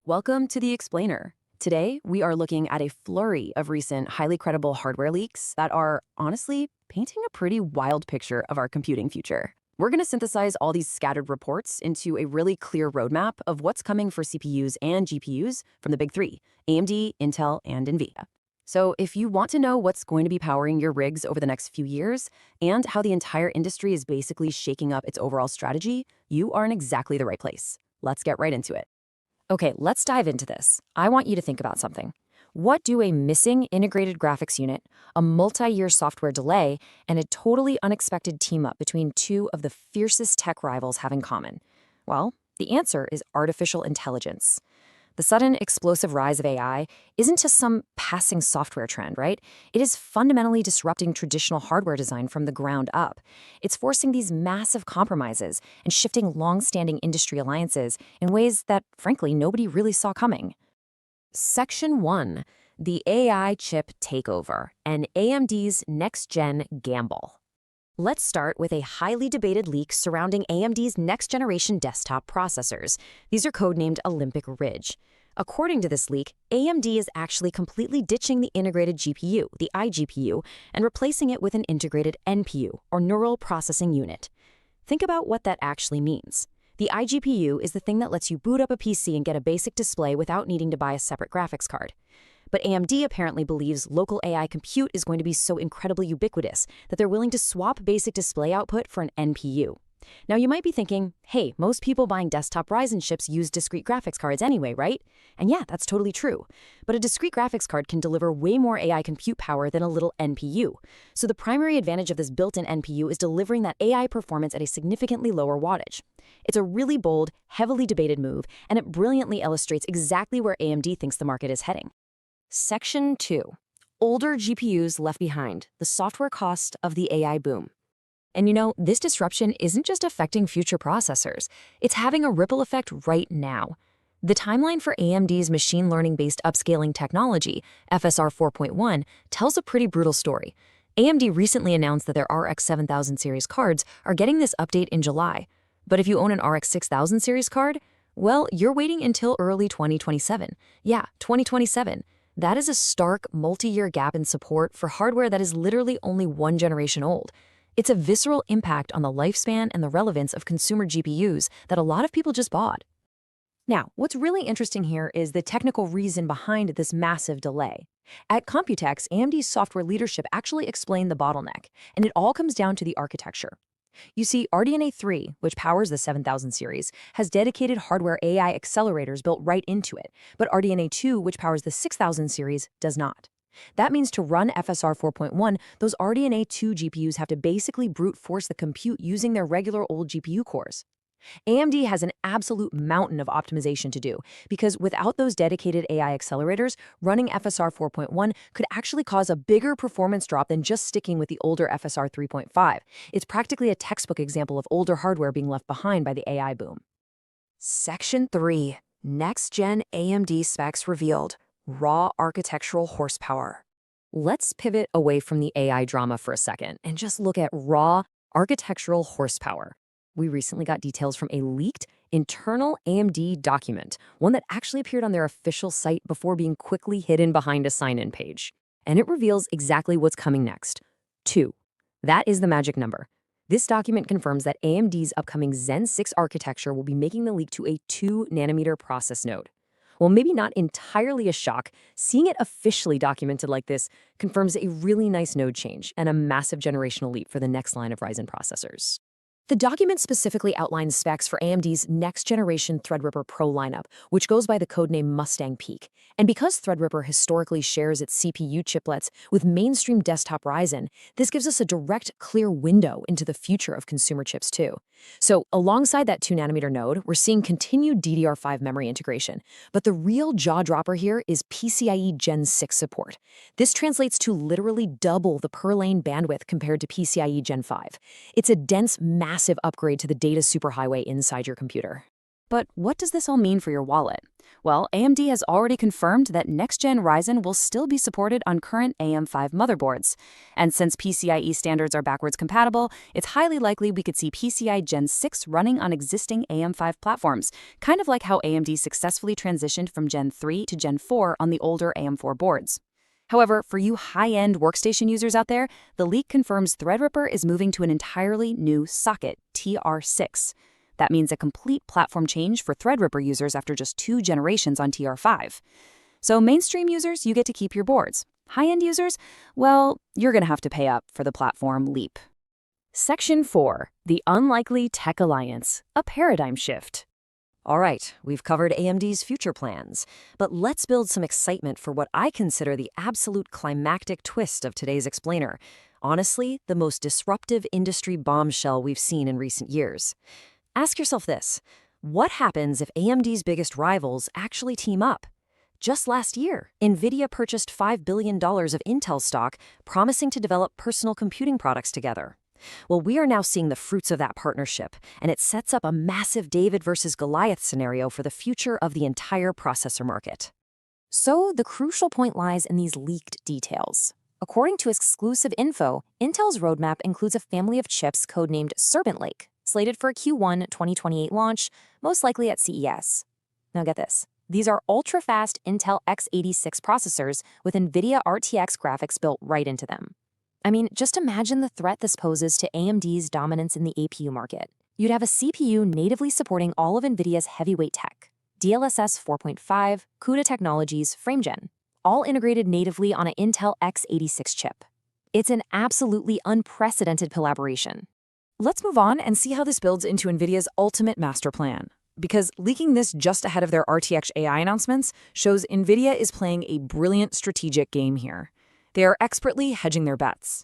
Welcome to The Explainer. Today, we are looking at a flurry of recent, highly credible hardware leaks that are, honestly, painting a pretty wild picture of our computing future. We're going to synthesize all these scattered reports into a really clear roadmap of what's coming for CPUs and GPUs from the big three, AMD, Intel, and Nvidia. So if you want to know what's going to be powering your rigs over the next few years and how the entire industry is basically shaking up its overall strategy, you are in exactly the right place. Let's get right into it. Okay, let's dive into this. I want you to think about something. What do a missing integrated graphics unit, a multi-year software delay, and a totally unexpected team-up between two of the fiercest tech rivals have in common? Well, the answer is artificial intelligence. The sudden explosive rise of AI isn't just some passing software trend, right? It is fundamentally disrupting traditional hardware design from the ground up. It's forcing these massive compromises and shifting long-standing industry alliances in ways that, frankly, nobody really saw coming. Section 1. The AI chip takeover and AMD's next-gen gamble. Let's start with a highly debated leak surrounding AMD's next-generation desktop processors. These are codenamed Olympic Ridge. According to this leak, AMD is actually completely ditching the integrated GPU, the iGPU, and replacing it with an integrated NPU, or neural processing unit. Think about what that actually means. The iGPU is the thing that lets you boot up a PC and get a basic display without needing to buy a separate graphics card. But AMD apparently believes local AI compute is going to be so incredibly ubiquitous that they're willing to swap basic display output for an NPU. Now you might be thinking, hey, most people buying desktop Ryzen chips use discrete graphics cards anyway, right? And yeah, that's totally true. But a discrete graphics card can deliver way more AI compute power than a little NPU. So the primary advantage of this built-in NPU is delivering that AI performance at a significantly lower wattage. It's a really bold, heavily debated move, and it brilliantly illustrates exactly where AMD thinks the market is heading. Section 2. Older GPUs left behind, the software cost of the AI boom. And you know, this disruption isn't just affecting future processors, it's having a ripple effect right now. The timeline for AMD's machine learning-based upscaling technology, FSR 4.1, tells a pretty brutal story. AMD recently announced that their RX 7000 series cards are getting this update in July. But if you own an RX 6000 series card, well, you're waiting until early 2027. Yeah, 2027. That is a stark, multi-year gap in support for hardware that is literally only one generation old. It's a visceral impact on the lifespan and the relevance of consumer GPUs that a lot of people just bought. Now, what's really interesting here is the technical reason behind this massive delay. At Computex, AMD's software leadership actually explained the bottleneck, and it all comes down to the architecture. You see, RDNA 3, which powers the 7000 series, has dedicated hardware AI accelerators built right into it, but RDNA 2, which powers the 6000 series, does not. That means to run FSR 4.1, those RDNA 2 GPUs have to basically brute force the compute using their regular old GPU cores. AMD has an absolute mountain of optimization to do, because without those dedicated AI accelerators, running FSR 4.1 could actually cause a bigger performance drop than just sticking with the older FSR 3.5. It's practically a textbook example of older hardware being left behind by the AI boom. Section 3. Next-gen AMD specs revealed. Raw architectural horsepower. Let's pivot away from the AI drama for a second and just look at raw architectural horsepower. We recently got details from a leaked internal AMD document, one that actually appeared on their official site before being quickly hidden behind a sign-in page. And it reveals exactly what's coming next. 2. That is the magic number. This document confirms that AMD's upcoming Zen 6 architecture will be making the leap to a 2-nanometer process node. While maybe not entirely a shock, seeing it officially documented like this confirms a really nice node change and a massive generational leap for the next line of Ryzen processors. The document specifically outlines specs for AMD's next-generation Threadripper Pro lineup, which goes by the codename Mustang Peak. And because Threadripper historically shares its CPU chiplets with mainstream desktop Ryzen, this gives us a direct, clear window into the future of consumer chips too. So alongside that 2-nanometer node, we're seeing continued DDR5 memory integration. But the real jaw-dropper here is PCIe Gen 6 support. This translates to literally double the per-lane bandwidth compared to PCIe Gen 5. It's a dense, massive upgrade to the data superhighway inside your computer. But what does this all mean for your wallet? Well, AMD has already confirmed that next-gen Ryzen will still be supported on current AM5 motherboards. And since PCIe standards are backwards compatible, it's highly likely we could see PCIe Gen 6 running on existing AM5 platforms, kind of like how AMD successfully transitioned from Gen 3 to Gen 4 on the older AM4 boards. However, for you high-end workstation users out there, the leak confirms Threadripper is moving to an entirely new socket, TR6. That means a complete platform change for Threadripper users after just 2 generations on TR5. So mainstream users, you get to keep your boards. High-end users, well, you're going to have to pay up for the platform leap. Section 4. The Unlikely Tech Alliance, a Paradigm Shift. All right, we've covered AMD's future plans, but let's build some excitement for what I consider the absolute climactic twist of today's explainer. Honestly, the most disruptive industry bombshell we've seen in recent years. Ask yourself this: what happens if AMD's biggest rivals actually team up? Just last year, Nvidia purchased $5 billion of Intel stock, promising to develop personal computing products together. Well, we are now seeing the fruits of that partnership, and it sets up a massive David versus Goliath scenario for the future of the entire processor market. So the crucial point lies in these leaked details. According to exclusive info, Intel's roadmap includes a family of chips codenamed Serpent Lake, slated for a Q1 2028 launch, most likely at CES. Now get this. These are ultra-fast Intel x86 processors with NVIDIA RTX graphics built right into them. I mean, just imagine the threat this poses to AMD's dominance in the APU market. You'd have a CPU natively supporting all of NVIDIA's heavyweight tech, DLSS 4.5, CUDA Technologies, FrameGen, all integrated natively on an Intel x86 chip. It's an absolutely unprecedented collaboration. Let's move on and see how this builds into NVIDIA's ultimate master plan. Because leaking this just ahead of their RTX AI announcements shows NVIDIA is playing a brilliant strategic game here. They are expertly hedging their bets.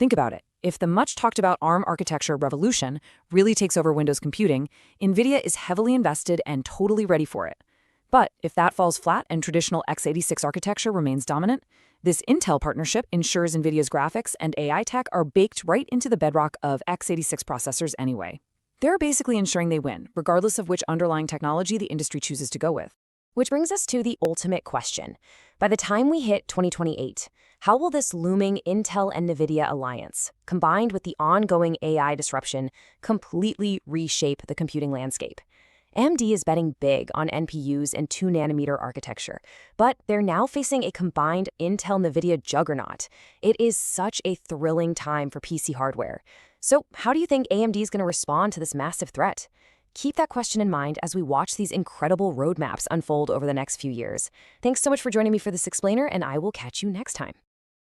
Think about it. If the much-talked-about ARM architecture revolution really takes over Windows computing, NVIDIA is heavily invested and totally ready for it. But if that falls flat and traditional x86 architecture remains dominant, this Intel partnership ensures NVIDIA's graphics and AI tech are baked right into the bedrock of x86 processors anyway. They're basically ensuring they win, regardless of which underlying technology the industry chooses to go with. Which brings us to the ultimate question. By the time we hit 2028, how will this looming Intel and Nvidia alliance, combined with the ongoing AI disruption, completely reshape the computing landscape? AMD is betting big on NPUs and 2-nanometer architecture, but they're now facing a combined Intel-Nvidia juggernaut. It is such a thrilling time for PC hardware. So how do you think AMD is going to respond to this massive threat? Keep that question in mind as we watch these incredible roadmaps unfold over the next few years. Thanks so much for joining me for this explainer, and I will catch you next time.